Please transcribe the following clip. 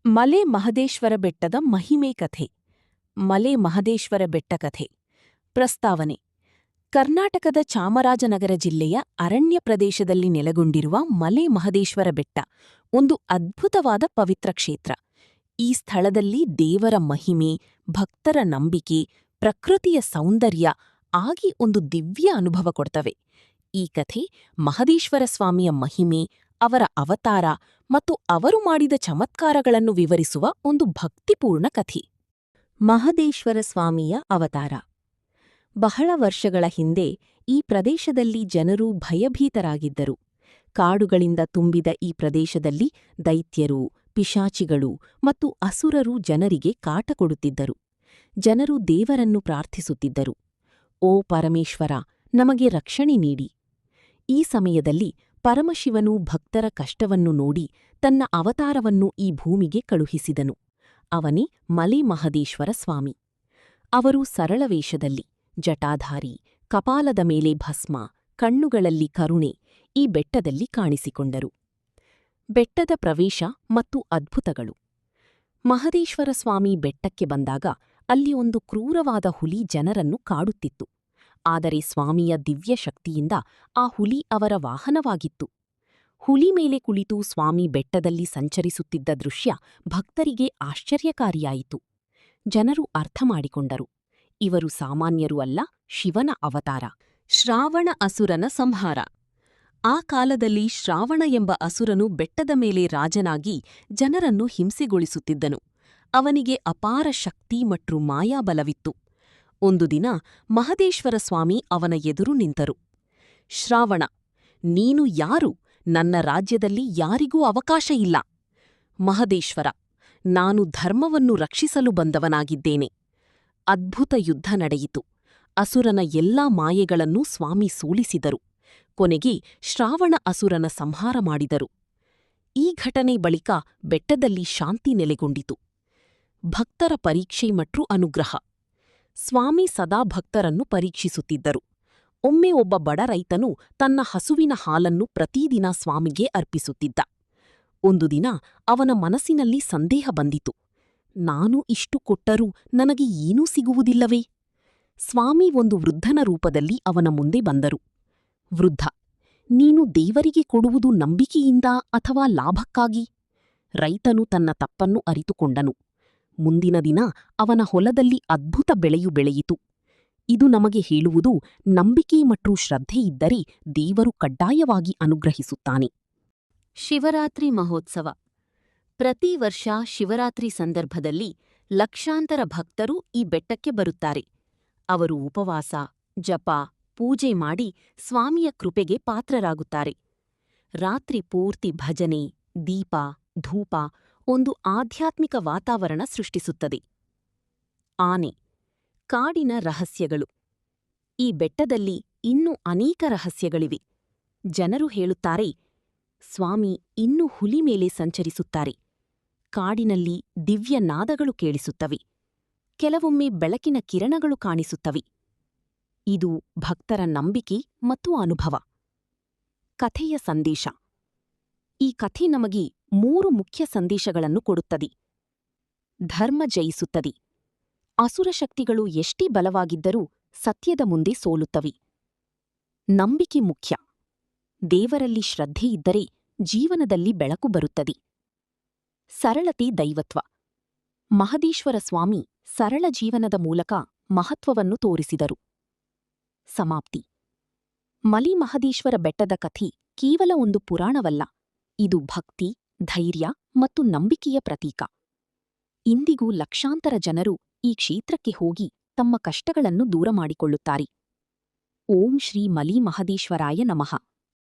ಮಲೆ ಮಹದೇಶ್ವರ ಬೆಟ್ಟದ ಮಹಿಮೆ ಕಥೆ. ಮಲೆ ಮಹದೇಶ್ವರ ಬೆಟ್ಟ ಕಥೆ. ಪ್ರಸ್ತಾವನೆ: ಕರ್ನಾಟಕದ ಚಾಮರಾಜನಗರ ಜಿಲ್ಲೆಯ ಅರಣ್ಯ ಪ್ರದೇಶದಲ್ಲಿ ನೆಲೆಗೊಂಡಿರುವ ಮಲೆ ಮಹದೇಶ್ವರ ಬೆಟ್ಟ ಒಂದು ಅದ್ಭುತವಾದ ಪವಿತ್ರ ಕ್ಷೇತ್ರ. ಈ ಸ್ಥಳದಲ್ಲಿ ದೇವರ ಮಹಿಮೆ, ಭಕ್ತರ ನಂಬಿಕೆ, ಪ್ರಕೃತಿಯ ಸೌಂದರ್ಯ ಆಗಿ ಒಂದು ದಿವ್ಯ ಅನುಭವ ಕೊಡ್ತವೆ. ಈ ಕಥೆ ಮಹದೇಶ್ವರ ಸ್ವಾಮಿಯ ಮಹಿಮೆ, ಅವರ ಅವತಾರ ಮತ್ತು ಅವರು ಮಾಡಿದ ಚಮತ್ಕಾರಗಳನ್ನು ವಿವರಿಸುವ ಒಂದು ಭಕ್ತಿಪೂರ್ಣ ಕಥೆ. ಮಹದೇಶ್ವರ ಸ್ವಾಮಿಯ ಅವತಾರ. ಬಹಳ ವರ್ಷಗಳ ಹಿಂದೆ ಈ ಪ್ರದೇಶದಲ್ಲಿ ಜನರು ಭಯಭೀತರಾಗಿದ್ದರು. ಕಾಡುಗಳಿಂದ ತುಂಬಿದ ಈ ಪ್ರದೇಶದಲ್ಲಿ ದೈತ್ಯರು, ಪಿಶಾಚಿಗಳು ಮತ್ತು ಅಸುರರು ಜನರಿಗೆ ಕಾಟ ಕೊಡುತ್ತಿದ್ದರು. ಜನರು ದೇವರನ್ನು ಪ್ರಾರ್ಥಿಸುತ್ತಿದ್ದರು, ಓ ಪರಮೇಶ್ವರ, ನಮಗೆ ರಕ್ಷಣೆ ನೀಡಿ. ಈ ಸಮಯದಲ್ಲಿ ಪರಮಶಿವನು ಭಕ್ತರ ಕಷ್ಟವನ್ನು ನೋಡಿ ತನ್ನ ಅವತಾರವನ್ನು ಈ ಭೂಮಿಗೆ ಕಳುಹಿಸಿದನು. ಅವನೇ ಮಲೆ ಮಹದೇಶ್ವರ ಸ್ವಾಮಿ. ಅವರು ಸರಳ ವೇಷದಲ್ಲಿ, ಜಟಾಧಾರಿ, ಕಪಾಲದ ಮೇಲೆ ಭಸ್ಮ, ಕಣ್ಣುಗಳಲ್ಲಿ ಕರುಣೆ ಈ ಬೆಟ್ಟದಲ್ಲಿ ಕಾಣಿಸಿಕೊಂಡರು. ಬೆಟ್ಟದ ಪ್ರವೇಶ ಮತ್ತು ಅದ್ಭುತಗಳು. ಮಹದೇಶ್ವರ ಸ್ವಾಮಿ ಬೆಟ್ಟಕ್ಕೆ ಬಂದಾಗ ಅಲ್ಲಿ ಒಂದು ಕ್ರೂರವಾದ ಹುಲಿ ಜನರನ್ನು ಕಾಡುತ್ತಿತ್ತು. ಆದರೆ ಸ್ವಾಮಿಯ ದಿವ್ಯ ಶಕ್ತಿಯಿಂದ ಆ ಹುಲಿ ಅವರ ವಾಹನವಾಗಿತ್ತು. ಹುಲಿ ಮೇಲೆ ಕುಳಿತು ಸ್ವಾಮಿ ಬೆಟ್ಟದಲ್ಲಿ ಸಂಚರಿಸುತ್ತಿದ್ದ ದೃಶ್ಯ ಭಕ್ತರಿಗೆ ಆಶ್ಚರ್ಯಕಾರಿಯಾಯಿತು. ಜನರು ಅರ್ಥ ಮಾಡಿಕೊಂಡರು, ಇವರು ಸಾಮಾನ್ಯರೂ ಅಲ್ಲ, ಶಿವನ ಅವತಾರ. ಶ್ರಾವಣ ಅಸುರನ ಸಂಹಾರ. ಆ ಕಾಲದಲ್ಲಿ ಶ್ರಾವಣ ಎಂಬ ಅಸುರನು ಬೆಟ್ಟದ ಮೇಲೆ ರಾಜನಾಗಿ ಜನರನ್ನು ಹಿಂಸೆಗೊಳಿಸುತ್ತಿದ್ದನು. ಅವನಿಗೆ ಅಪಾರ ಶಕ್ತಿ ಮತ್ತು ಮಾಯಾಬಲವಿತ್ತು. ಒಂದು ದಿನ ಮಹದೇಶ್ವರ ಸ್ವಾಮಿ ಅವನ ಎದುರು ನಿಂತರು. ಶ್ರಾವಣ, ನೀನು ಯಾರು? ನನ್ನ ರಾಜ್ಯದಲ್ಲಿ ಯಾರಿಗೂ ಅವಕಾಶ ಇಲ್ಲ. ಮಹದೇಶ್ವರ, ನಾನು ಧರ್ಮವನ್ನು ರಕ್ಷಿಸಲು ಬಂದವನಾಗಿದ್ದೇನೆ. ಅದ್ಭುತ ಯುದ್ಧ ನಡೆಯಿತು. ಅಸುರನ ಎಲ್ಲಾ ಮಾಯೆಗಳನ್ನೂ ಸ್ವಾಮಿ ಸೋಲಿಸಿದರು. ಕೊನೆಗೆ ಶ್ರಾವಣ ಅಸುರನ ಸಂಹಾರ ಮಾಡಿದರು. ಈ ಘಟನೆ ಬಳಿಕ ಬೆಟ್ಟದಲ್ಲಿ ಶಾಂತಿ ನೆಲೆಗೊಂಡಿತು. ಭಕ್ತರ ಪರೀಕ್ಷೆ ಮತ್ತು ಅನುಗ್ರಹ. ಸ್ವಾಮಿ ಸದಾ ಭಕ್ತರನ್ನು ಪರೀಕ್ಷಿಸುತ್ತಿದ್ದರು. ಒಮ್ಮೆ ಒಬ್ಬ ಬಡ ರೈತನು ತನ್ನ ಹಸುವಿನ ಹಾಲನ್ನು ಪ್ರತಿದಿನ ಸ್ವಾಮಿಗೆ ಅರ್ಪಿಸುತ್ತಿದ್ದ. ಒಂದು ದಿನ ಅವನ ಮನಸ್ಸಿನಲ್ಲಿ ಸಂದೇಹ ಬಂದಿತು, ನಾನು ಇಷ್ಟು ಕೊಟ್ಟರೂ ನನಗೆ ಏನೂ ಸಿಗುವುದಿಲ್ಲವೇ? ಸ್ವಾಮಿ ಒಂದು ವೃದ್ಧನ ರೂಪದಲ್ಲಿ ಅವನ ಮುಂದೆ ಬಂದರು. ವೃದ್ಧ, ನೀನು ದೇವರಿಗೆ ಕೊಡುವುದು ನಂಬಿಕೆಯಿಂದ ಅಥವಾ ಲಾಭಕ್ಕಾಗಿ? ರೈತನು ತನ್ನ ತಪ್ಪನ್ನು ಅರಿತುಕೊಂಡನು. ಮುಂದಿನ ದಿನ ಅವನ ಹೊಲದಲ್ಲಿ ಅದ್ಭುತ ಬೆಳೆಯು ಬೆಳೆಯಿತು. ಇದು ನಮಗೆ ಹೇಳುವುದು, ನಂಬಿಕೆ ಮತ್ತು ಶ್ರದ್ಧೆಯಿದ್ದರೆ ದೇವರು ಕಡ್ಡಾಯವಾಗಿ ಅನುಗ್ರಹಿಸುತ್ತಾನೆ. ಶಿವರಾತ್ರಿ ಮಹೋತ್ಸವ. ಪ್ರತಿ ವರ್ಷ ಶಿವರಾತ್ರಿ ಸಂದರ್ಭದಲ್ಲಿ ಲಕ್ಷಾಂತರ ಭಕ್ತರು ಈ ಬೆಟ್ಟಕ್ಕೆ ಬರುತ್ತಾರೆ. ಅವರು ಉಪವಾಸ, ಜಪ, ಪೂಜೆ ಮಾಡಿ ಸ್ವಾಮಿಯ ಕೃಪೆಗೆ ಪಾತ್ರರಾಗುತ್ತಾರೆ. ರಾತ್ರಿ ಪೂರ್ತಿ ಭಜನೆ, ದೀಪ, ಧೂಪ ಒಂದು ಆಧ್ಯಾತ್ಮಿಕ ವಾತಾವರಣ ಸೃಷ್ಟಿಸುತ್ತದೆ. ಆನೆ. ಕಾಡಿನ ರಹಸ್ಯಗಳು. ಈ ಬೆಟ್ಟದಲ್ಲಿ ಇನ್ನೂ ಅನೇಕ ರಹಸ್ಯಗಳಿವೆ. ಜನರು ಹೇಳುತ್ತಾರೆ, ಸ್ವಾಮಿ ಇನ್ನೂ ಹುಲಿ ಮೇಲೆ ಸಂಚರಿಸುತ್ತಾರೆ. ಕಾಡಿನಲ್ಲಿ ದಿವ್ಯ ನಾದಗಳು ಕೇಳಿಸುತ್ತವೆ. ಕೆಲವೊಮ್ಮೆ ಬೆಳಕಿನ ಕಿರಣಗಳು ಕಾಣಿಸುತ್ತವೆ. ಇದು ಭಕ್ತರ ನಂಬಿಕೆ ಮತ್ತು ಅನುಭವ. ಕಥೆಯ ಸಂದೇಶ. ಈ ಕಥೆ ನಮಗೆ 3 ಮುಖ್ಯ ಸಂದೇಶಗಳನ್ನು ಕೊಡುತ್ತದೆ. ಧರ್ಮ ಜಯಿಸುತ್ತದೆ. ಅಸುರ ಶಕ್ತಿಗಳು ಎಷ್ಟೇ ಬಲವಾಗಿದ್ದರೂ ಸತ್ಯದ ಮುಂದೆ ಸೋಲುತ್ತವೆ. ನಂಬಿಕೆ ಮುಖ್ಯ. ದೇವರಲ್ಲಿ ಶ್ರದ್ಧೆಯಿದ್ದರೆ ಜೀವನದಲ್ಲಿ ಬೆಳಕು ಬರುತ್ತದೆ. ಸರಳತೆ ದೈವತ್ವ. ಮಹದೇಶ್ವರ ಸ್ವಾಮಿ ಸರಳ ಜೀವನದ ಮೂಲಕ ಮಹತ್ವವನ್ನು ತೋರಿಸಿದರು. ಸಮಾಪ್ತಿ. ಮಲೆ ಮಹದೇಶ್ವರ ಬೆಟ್ಟದ ಕಥೆ ಕೇವಲ ಒಂದು ಪುರಾಣವಲ್ಲ, ಇದು ಭಕ್ತಿ, ಧೈರ್ಯ ಮತ್ತು ನಂಬಿಕೆಯ ಪ್ರತೀಕ. ಇಂದಿಗೂ ಲಕ್ಷಾಂತರ ಜನರು ಈ ಕ್ಷೇತ್ರಕ್ಕೆ ಹೋಗಿ ತಮ್ಮ ಕಷ್ಟಗಳನ್ನು ದೂರ ಮಾಡಿಕೊಳ್ಳುತ್ತಾರೆ. ಓಂ ಶ್ರೀ ಮಲೆ ಮಹದೇಶ್ವರಾಯ ನಮಃ.